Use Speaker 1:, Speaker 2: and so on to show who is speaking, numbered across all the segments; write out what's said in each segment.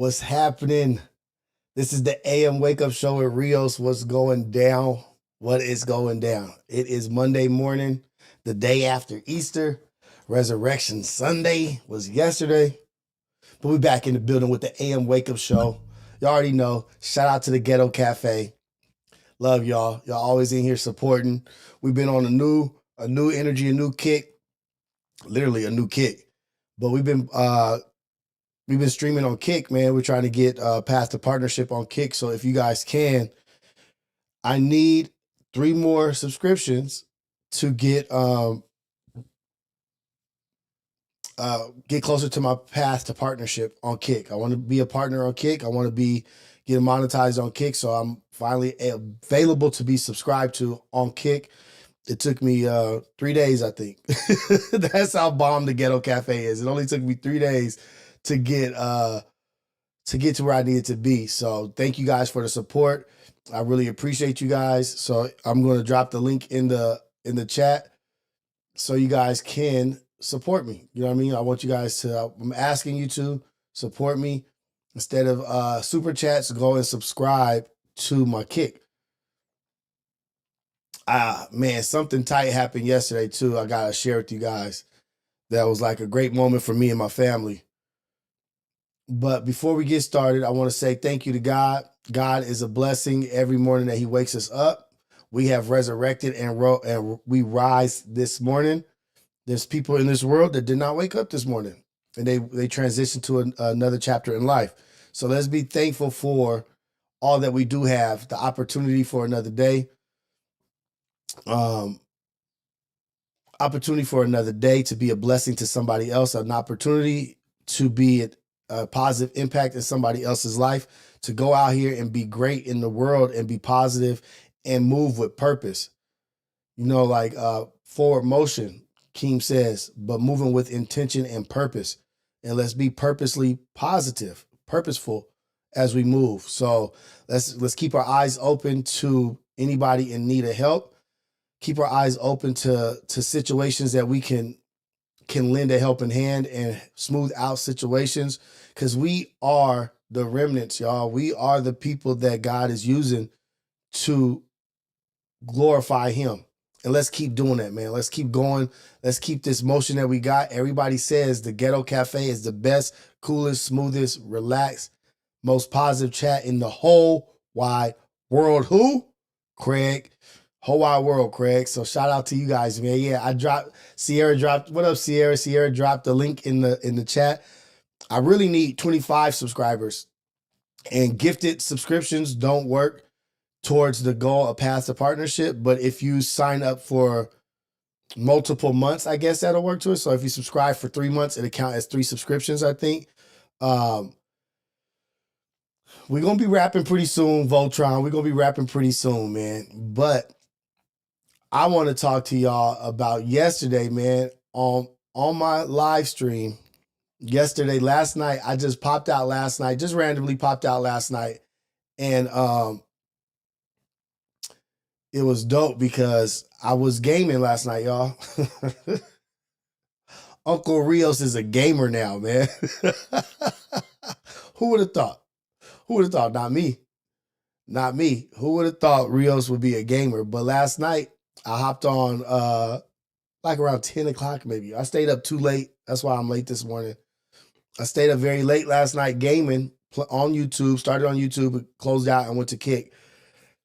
Speaker 1: What's happening? This is the AM Wake Up Show with Rios. What's going down? What is going down? It is Monday morning, the day after Easter. Resurrection Sunday was yesterday. But we back in the building with the AM Wake Up Show. Y'all already know. Shout out to the Ghetto Cafe. Love y'all. Y'all always in here supporting. We've been on a new energy, a new kick. Literally a new kick. But we've been streaming on Kick, man. We're trying to get past the partnership on Kick. So if you guys can, I need 3 more subscriptions to get closer to my path to partnership on Kick. I want to be a partner on Kick. I want to be getting monetized on Kick. So I'm finally available to be subscribed to on Kick. It took me 3 days, I think. That's how bomb the Ghetto Cafe is. It only took me 3 days to get to where I needed to be. So thank you guys for the support. I really appreciate you guys. So I'm going to drop the link in the chat so you guys can support me. You know what I mean? I want you guys to, I'm asking you to support me. Instead of super chats, go and subscribe to my Kick. Man, something tight happened yesterday too. I got to share with you guys. That was like a great moment for me and my family. But before we get started, I want to say thank you to God. God is a blessing every morning that he wakes us up. We have resurrected and we rise this morning. There's people in this world that did not wake up this morning, and they transitioned to another chapter in life. So let's be thankful for all that we do have, the opportunity for another day. Opportunity for another day to be a blessing to somebody else, an opportunity to be a positive impact in somebody else's life, to go out here and be great in the world and be positive and move with purpose. You know, like forward motion, Keem says, but moving with intention and purpose. And let's be purposely positive, purposeful as we move. So let's keep our eyes open to anybody in need of help. Keep our eyes open to situations that we can lend a helping hand and smooth out situations, because we are the remnants, y'all. We are the people that God is using to glorify him. And let's keep doing that, man. Let's keep going. Let's keep this motion that we got. Everybody says the Ghetto Cafe is the best, coolest, smoothest, relaxed, most positive chat in the whole wide world. Who? Craig. Whole wide world, Craig. So shout out to you guys, man. Yeah, Sierra dropped. What up, Sierra? Sierra dropped the link in the chat. I really need 25 subscribers, and gifted subscriptions don't work towards the goal of path to partnership. But if you sign up for multiple months, I guess that'll work to it. So if you subscribe for 3 months, it'll count as 3 subscriptions, I think. We're gonna be rapping pretty soon, Voltron. We're gonna be rapping pretty soon, man. But I want to talk to y'all about yesterday, man, on my live stream. Last night, I just popped out last night, just randomly popped out last night. And it was dope because I was gaming last night, y'all. Uncle Rios is a gamer now, man. Who would have thought? Who would have thought? Not me. Not me. Who would have thought Rios would be a gamer? But last night, I hopped on like around 10 o'clock maybe. I stayed up too late. That's why I'm late this morning. I stayed up very late last night gaming on YouTube, started on YouTube, closed out and went to Kick.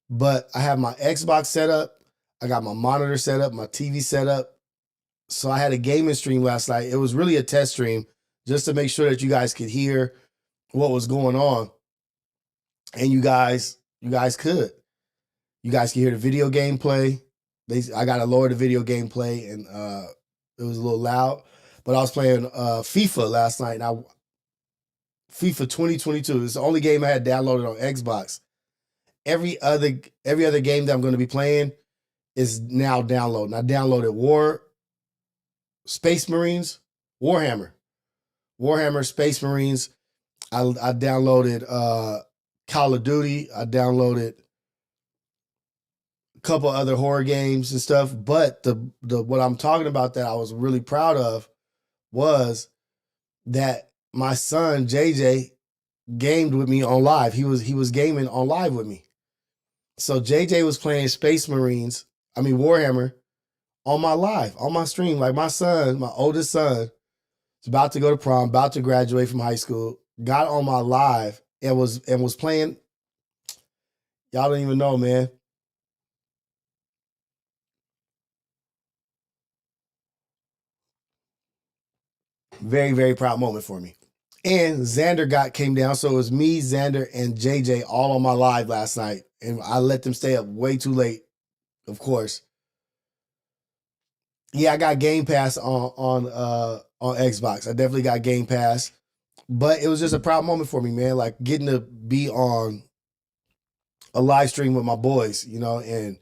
Speaker 1: But I have my Xbox set up. I got my monitor set up, my TV set up. So I had a gaming stream last night. It was really a test stream just to make sure that you guys could hear what was going on. And you guys could. You guys can hear the video gameplay. I got to lower the video gameplay, and it was a little loud. But I was playing FIFA last night. Now, FIFA 2022 is the only game I had downloaded on Xbox. Every other game that I'm going to be playing is now downloading. I downloaded Space Marines, Warhammer, Space Marines. I downloaded Call of Duty. I downloaded a couple other horror games and stuff. But the what I'm talking about that I was really proud of was that my son JJ gamed with me on live. He was gaming on live with me. So JJ was playing Space Marines, I mean Warhammer, on my live, on my stream. Like my son, my oldest son, is about to go to prom, about to graduate from high school, got on my live and was playing. Y'all don't even know, man. Very, very proud moment for me. And Xander came down, so it was me, Xander, and JJ all on my live last night, and I let them stay up way too late, of course. Yeah, I got Game Pass on Xbox. I definitely got Game Pass, but it was just a proud moment for me, man. Like getting to be on a live stream with my boys, and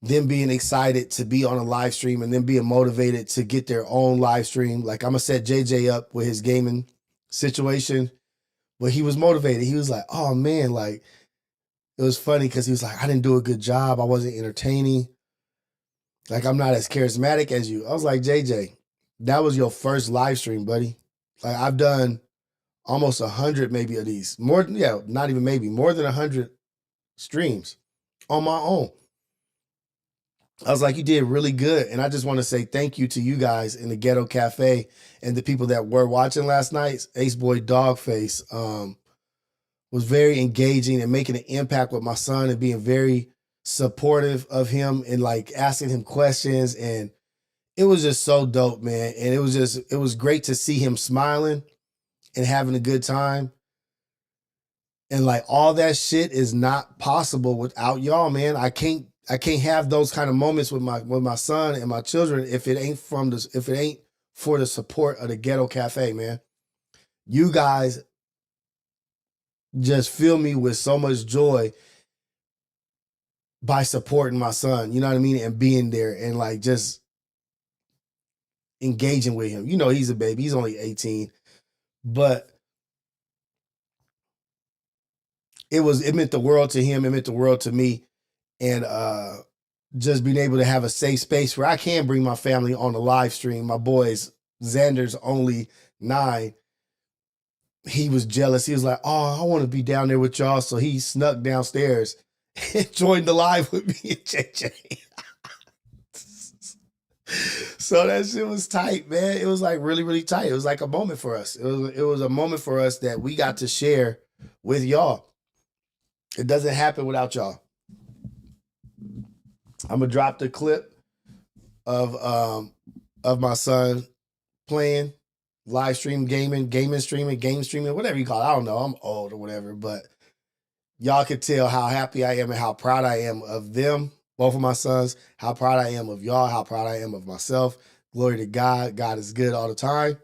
Speaker 1: them being excited to be on a live stream and then being motivated to get their own live stream. Like I'm gonna set JJ up with his gaming situation, but he was motivated. He was like, "Oh man, like it was funny because he was like, I didn't do a good job. I wasn't entertaining. Like I'm not as charismatic as you." I was like, JJ, that was your first live stream, buddy. Like I've done almost 100 maybe of these. More, yeah, not even maybe, more than 100 streams on my own. I was like, you did really good. And I just want to say thank you to you guys in the Ghetto Cafe and the people that were watching last night. Ace Boy Dogface was very engaging and making an impact with my son and being very supportive of him and like asking him questions. And it was just so dope, man. And it was great to see him smiling and having a good time. And like all that shit is not possible without y'all, man. I can't have those kind of moments with my son and my children if it ain't for the support of the Ghetto Cafe, man. You guys just fill me with so much joy by supporting my son, you know what I mean? And being there and like just engaging with him. He's a baby. He's only 18. But it meant the world to him. It meant the world to me. And just being able to have a safe space where I can bring my family on the live stream. My boys, Xander's only 9. He was jealous. He was like, "Oh, I want to be down there with y'all." So he snuck downstairs and joined the live with me and JJ. So that shit was tight, man. It was like really, really tight. It was like a moment for us. It was a moment for us that we got to share with y'all. It doesn't happen without y'all. I'm gonna drop the clip of my son playing, live stream gaming streaming, game streaming, whatever you call it. I don't know. I'm old or whatever, but y'all can tell how happy I am and how proud I am of them, both of my sons, how proud I am of y'all, how proud I am of myself. Glory to God. God is good all the time.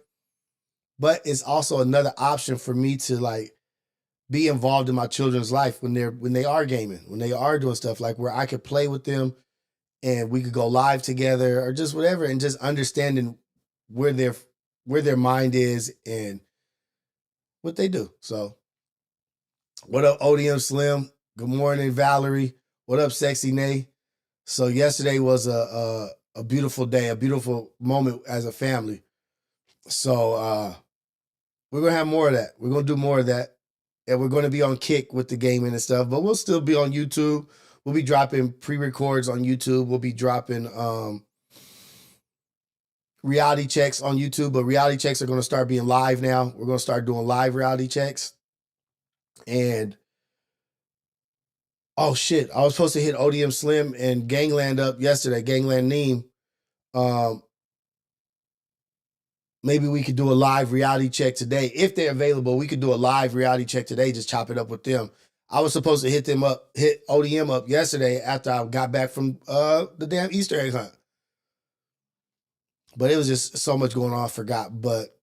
Speaker 1: But it's also another option for me to like be involved in my children's life when they are gaming, when they are doing stuff like where I could play with them and we could go live together or just whatever and just understanding where their mind is and what they do. So what up, ODM Slim? Good morning, Valerie. What up, Sexy Nay? So yesterday was a beautiful day, a beautiful moment as a family. So we're gonna have more of that. We're gonna do more of that. And we're gonna be on Kick with the gaming and stuff, but we'll still be on YouTube. We'll be dropping pre-records on YouTube. We'll be dropping reality checks on YouTube, but reality checks are gonna start being live now. We're gonna start doing live reality checks. And oh shit, I was supposed to hit ODM Slim and Gangland up yesterday, Gangland Neem. Um, maybe we could do a live reality check today. If they're available, we could do a live reality check today, just chop it up with them. I was supposed to hit ODM up yesterday after I got back from the damn Easter egg hunt. But it was just so much going on, I forgot. But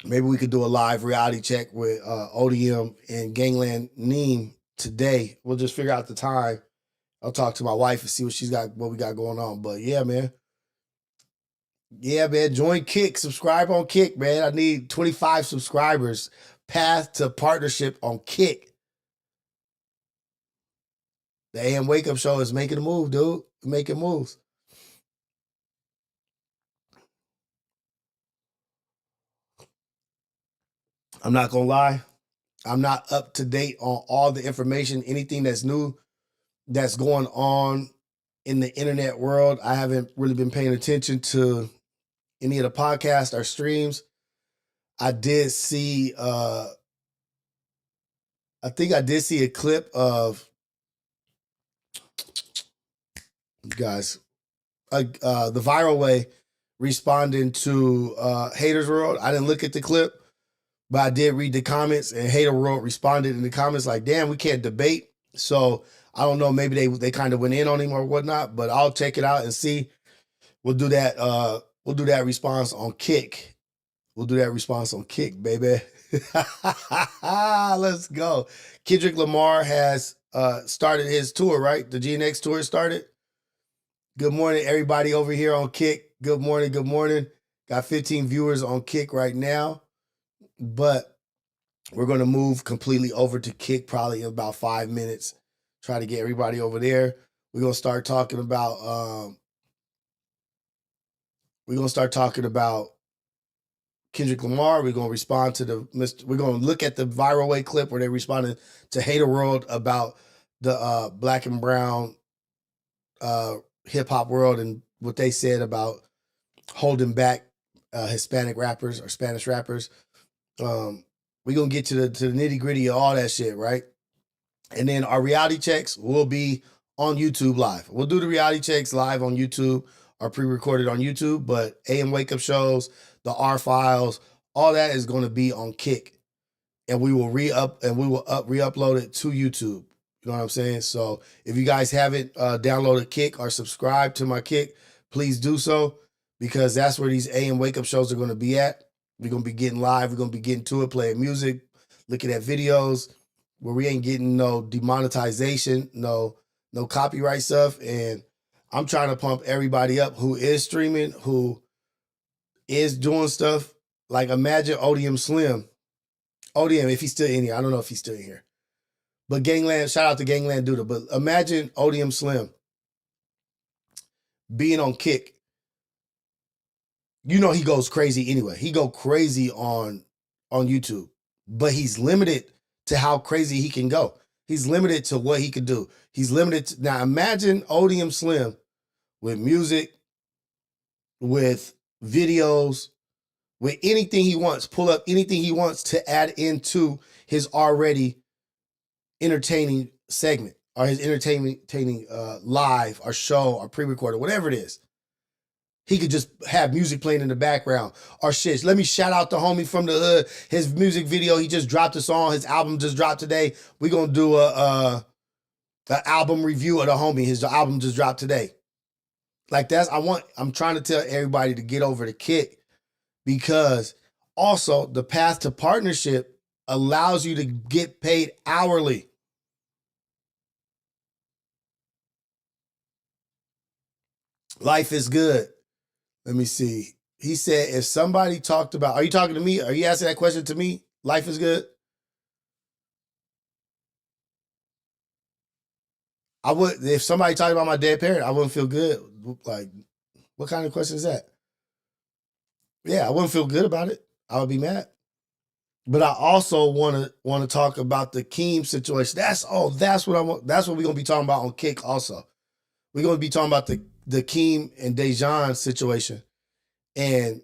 Speaker 1: maybe we could do a live reality check with ODM and Gangland Neem today. We'll just figure out the time. I'll talk to my wife and see what we got going on. But yeah, man. Yeah, man. Join Kick. Subscribe on Kick, man. I need 25 subscribers. Path to partnership on Kick. The AM Wake Up Show is making a move, dude. Making moves. I'm not gonna lie. I'm not up to date on all the information, anything that's new that's going on in the internet world. I haven't really been paying attention to any of the podcasts or streams. I did see I think I did see a clip of guys the viral way responding to Haters World. I didn't look at the clip, but I did read the comments, and Hater World responded in the comments like, damn, we can't debate. So I don't know, maybe they kind of went in on him or whatnot, but I'll check it out and see. We'll do that response on Kick. We'll do that response on Kick, baby. Let's go. Kendrick Lamar has started his tour, right? The GNX tour started. Good morning, everybody over here on Kick. Good morning, good morning. Got 15 viewers on Kick right now, but we're going to move completely over to Kick probably in about 5 minutes. Try to get everybody over there. We're going to start talking about Kendrick Lamar. We're going to respond to we're going to look at the viral way clip where they responded to Hater World about the black and brown hip hop world and what they said about holding back Hispanic rappers or Spanish rappers. We're going to get to the nitty gritty of all that shit, right? And then our reality checks will be on YouTube live. We'll do the reality checks live on YouTube or pre-recorded on YouTube, but AM wake up shows, the R files, all that is going to be on Kick, and we will re-upload it to YouTube. You know what I'm saying? So if you guys haven't downloaded Kick or subscribed to my Kick, please do so, because that's where these AM wake up shows are going to be at. We're going to be getting live. We're going to be getting to it, playing music, looking at videos where we ain't getting no demonetization, no copyright stuff. And I'm trying to pump everybody up who is streaming, who is doing stuff. Like imagine Odium Slim. Odium, if he's still in here. I don't know if he's still in here. But Gangland, shout out to Gangland Duda. But imagine Odium Slim being on Kick. You know he goes crazy anyway. He go crazy on YouTube. But he's limited to how crazy he can go. He's limited to what he can do. He's limited to, now imagine Odium Slim with music, with videos, with anything he wants. Pull up anything he wants to add into his already entertaining segment or his entertaining live or show or pre-recorded, whatever it is. He could just have music playing in the background or shit. Let me shout out the homie from the hood. His music video, he just dropped a song. His album just dropped today. We're going to do an album review of the homie. His album just dropped today. Like I'm trying to tell everybody to get over the Kick, because also the path to partnership allows you to get paid hourly. Life is good. Let me see. He said, if somebody talked about, are you talking to me? Are you asking that question to me? Life is good? I would, if somebody talked about my dead parent, I wouldn't feel good. Like, what kind of question is that? Yeah, I wouldn't feel good about it. I would be mad. But I also want to talk about the Keem situation. That's what I want. That's what we're gonna be talking about on Kick. Also, we're gonna be talking about the Keem and Dejan situation, and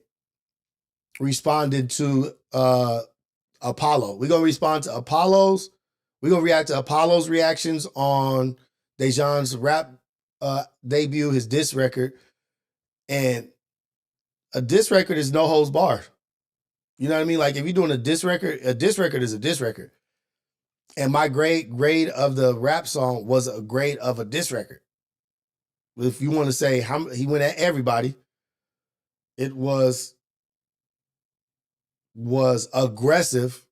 Speaker 1: responding to Apollo. We're gonna respond to Apollo's. We're gonna react to Apollo's reactions on Dejan's rap debut, his diss record, and a diss record is no holds barred. You know what I mean? Like if you're doing a diss record is a diss record. And my grade of the rap song was a grade of a diss record. If you want to say how he went at everybody, it was aggressive.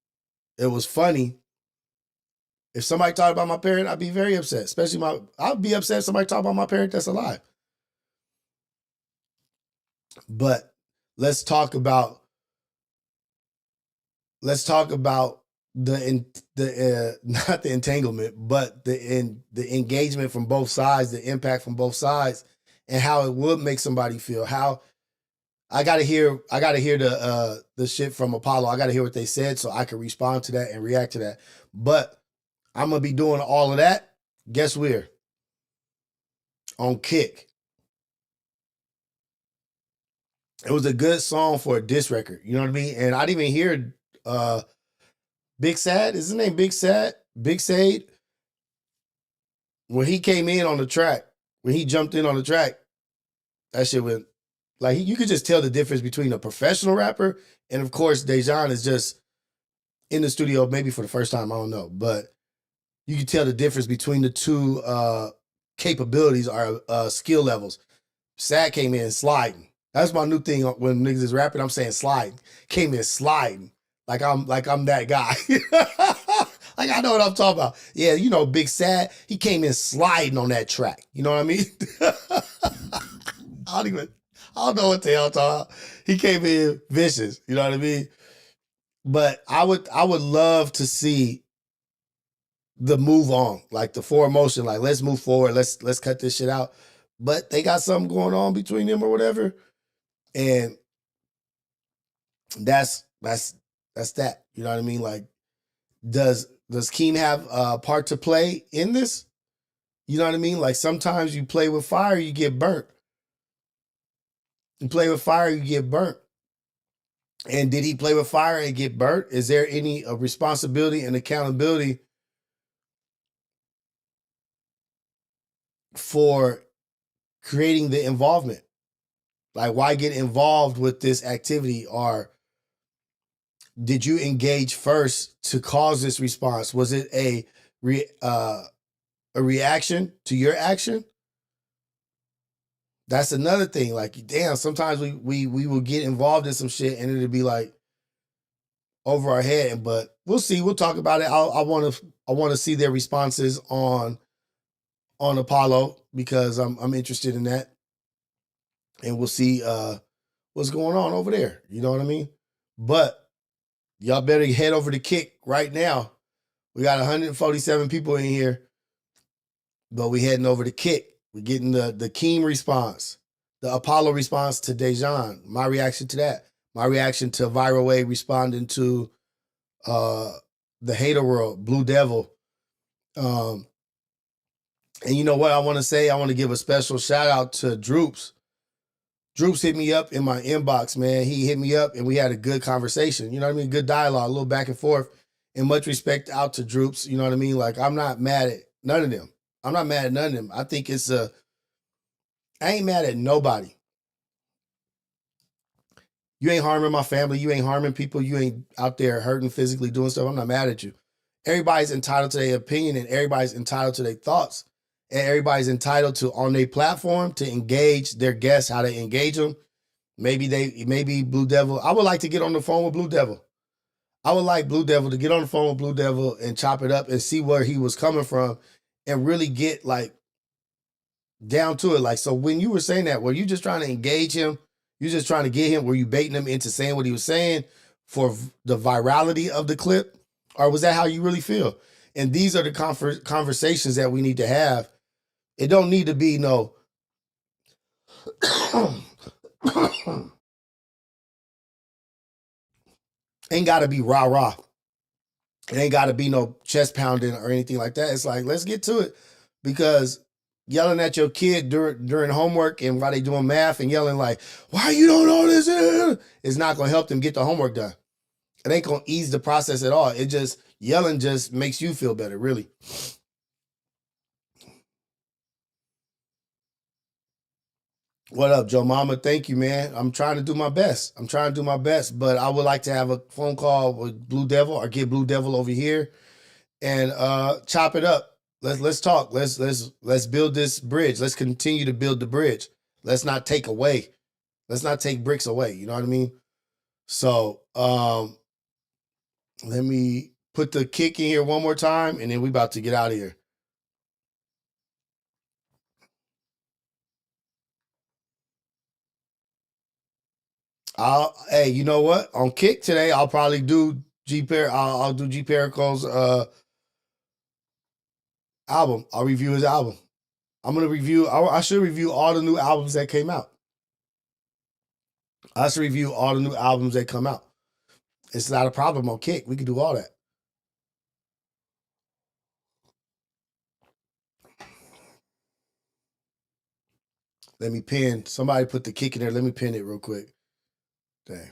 Speaker 1: It was funny. If somebody talked about my parent, I'd be very upset. Especially I'd be upset if somebody talked about my parent that's alive. But let's talk about the not the entanglement, but the engagement from both sides, the impact from both sides, and how it would make somebody feel. How I gotta hear the shit from Apollo. I gotta hear what they said so I can respond to that and react to that. But I'm gonna be doing all of that. Guess where? On Kick. It was a good song for a diss record. You know what I mean? And I didn't even hear uh Big Sad. Is his name Big Sad? Big Sade? When he came in on the track, when he jumped in on the track, that shit went like you could just tell the difference between a professional rapper and of course Dejan is just in the studio maybe for the first time. I don't know, but you can tell the difference between the two capabilities or skill levels. Sad came in sliding. That's my new thing when niggas is rapping. I'm saying sliding. Came in sliding. Like I'm that guy. Like I know what I'm talking about. Yeah, you know, Big Sad, he came in sliding on that track. You know what I mean? I don't know what the hell I'm talking about. He came in vicious. You know what I mean? But I would love to see the move on, like the forward motion, like let's move forward, let's cut this shit out. But they got something going on between them or whatever, and that's that. You know what I mean? Like, does Keem have a part to play in this? You know what I mean? Like sometimes you play with fire, you get burnt. You play with fire, you get burnt. And did he play with fire and get burnt? Is there any responsibility and accountability for creating the involvement? Like, why get involved with this activity? Or did you engage first to cause this response? Was it a reaction to your action? That's another thing. Like, damn, sometimes we will get involved in some shit and it'll be like over our head. But we'll see. We'll talk about it. I want to see their responses on Apollo because I'm interested in that, and we'll see what's going on over there. You know what I mean? But y'all better head over to Kick right now. We got 147 people in here, but we heading over to Kick. We're getting the Keem response, the Apollo response to Dejan. My reaction to that. My reaction to Viral Way responding to the Hater World, Blue Devil. And you know what I want to say? I want to give a special shout out to Droops. Droops hit me up in my inbox, man. He hit me up and we had a good conversation. You know what I mean? Good dialogue, a little back and forth. And much respect out to Droops. You know what I mean? Like, I'm not mad at none of them. I'm not mad at none of them. I think I ain't mad at nobody. You ain't harming my family. You ain't harming people. You ain't out there hurting physically, doing stuff. I'm not mad at you. Everybody's entitled to their opinion and everybody's entitled to their thoughts. And everybody's entitled to, on their platform, to engage their guests, how they engage them. Maybe Blue Devil. I would like to get on the phone with Blue Devil. I would like Blue Devil to get on the phone with Blue Devil and chop it up and see where he was coming from and really get like down to it. Like, so when you were saying that, were you just trying to engage him? You just trying to get him? Were you baiting him into saying what he was saying for the virality of the clip? Or was that how you really feel? And these are the conversations that we need to have. It don't need to be no ain't got to be rah-rah. It ain't got to be no chest pounding or anything like that. It's like, let's get to it. Because yelling at your kid during homework and while they doing math and yelling like, why you don't know this? Is not going to help them get the homework done. It ain't going to ease the process at all. It just, yelling just makes you feel better, really. What up, Joe Mama? Thank you, man. I'm trying to do my best. But I would like to have a phone call with Blue Devil or get Blue Devil over here and chop it up. Let's talk. Let's build this bridge. Let's continue to build the bridge. Let's not take away. Let's not take bricks away. You know what I mean? So let me put the kick in here one more time, and then we about to get out of here. Hey, you know what? On Kick today, I'll probably do I'll do G Perico's album. I'll review his album. I should review all the new albums that came out. Us review all the new albums that come out. It's not a problem on Kick. We can do all that. Let me pin. Somebody put the Kick in there. Let me pin it real quick. Dang.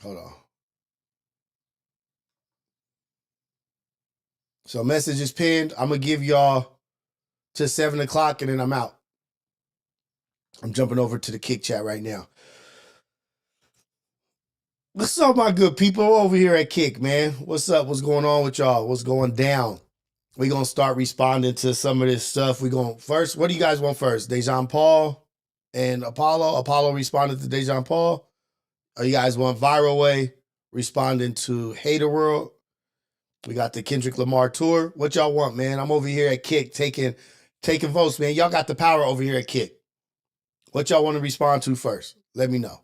Speaker 1: Hold on. So message is pinned. I'm going to give y'all to 7 o'clock and then I'm out. I'm jumping over to the Kick chat right now. What's up, my good people over here at Kick, man? What's up? What's going on with y'all? What's going down? We're going to start responding to some of this stuff. We're going first. What do you guys want first? Dejan Paul and Apollo? Apollo responded to Dejan Paul. Or you guys want Viral Way responding to Hater World? We got the Kendrick Lamar tour. What y'all want, man? I'm over here at Kick taking votes, man. Y'all got the power over here at Kick. What y'all want to respond to first? Let me know.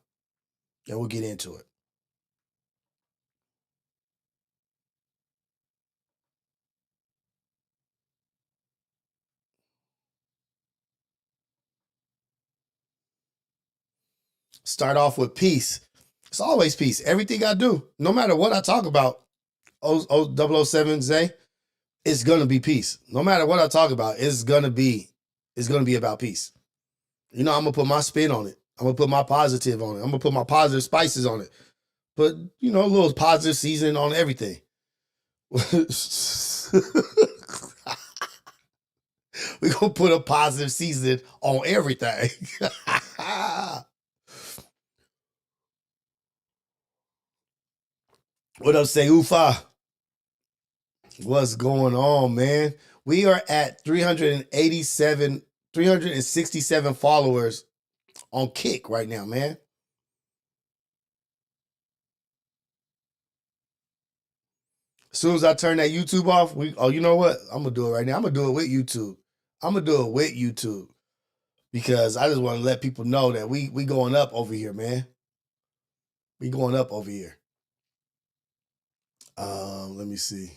Speaker 1: And we'll get into it. Start off with peace. It's always peace. Everything I do, no matter what I talk about, 007 Zay, it's gonna be peace. No matter what I talk about, it's gonna be about peace. You know, I'm gonna put my spin on it. I'm gonna put my positive on it. I'm gonna put my positive spices on it. Put, you know, a little positive seasoning on everything. We're gonna put a positive seasoning on everything. What up, say Ufa? What's going on, man? We are at 367 followers on Kick right now, man. As soon as I turn that YouTube off, you know what? I'm gonna do it right now. I'm gonna do it with YouTube. Because I just want to let people know that we going up over here, man. We going up over here. Let me see.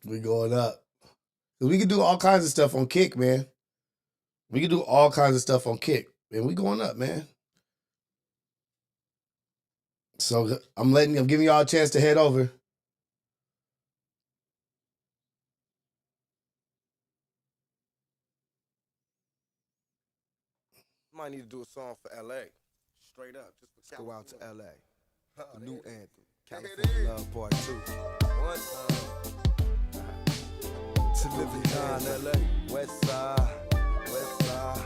Speaker 1: We going up. We can do all kinds of stuff on Kick, man. We can do all kinds of stuff on Kick. And we going up, man. So I'm giving y'all a chance to head over.
Speaker 2: Might need to do a song for LA. Straight up. Just go out to LA. The new anthem. California Love Part 2. One time. To live and die in LA. West side. West side.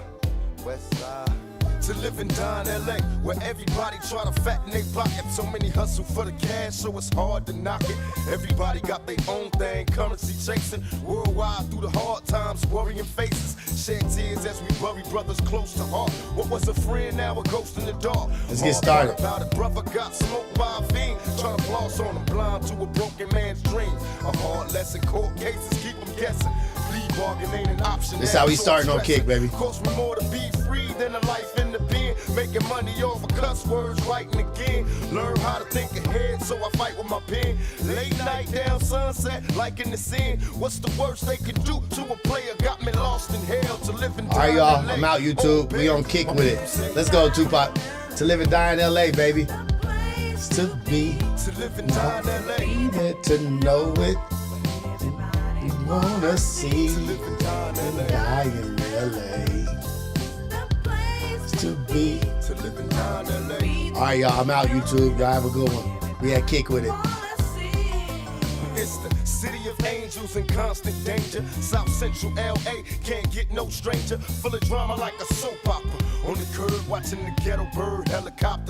Speaker 2: West side. To live and die in LA, where everybody try to fatten their pocket. So many hustle for the cash, so it's hard to knock it. Everybody got their own thing, currency chasing. Worldwide through the hard times, worrying faces. Shed tears as we bury brothers close to heart. What was a friend, now a ghost in the dark.
Speaker 1: Let's get started.
Speaker 2: About it, brother got smoked by a fiend. Trying to floss on them, blind to a broken man's dreams. A hard lesson, court cases keep them guessing. Plea bargain ain't an option.
Speaker 1: This is how we starting on Kick, baby.
Speaker 2: Cost me more to be free than a life in the pen. Making money off of cuss words, writing again. Learn how to think ahead, so I fight with my pen. Late night down sunset, like in the scene. What's the worst they can do to a player? Got me lost in hell to live and die.
Speaker 1: All right, y'all. I'm out YouTube. We on Kick with it. Let's go, Tupac. To live and die in LA, baby. To be.
Speaker 2: To live and die in LA.
Speaker 1: Get to know it. You wanna see.
Speaker 2: To live and die in LA.
Speaker 1: Die in LA. To be.
Speaker 2: To live and die in LA.
Speaker 1: All right, y'all. I'm out YouTube. Y'all have a good one. We at Kick with it.
Speaker 2: It's the city of angels in constant danger. South Central LA can't get no stranger. Full of drama like a soap opera. On the curb watching the ghetto bird helicopter.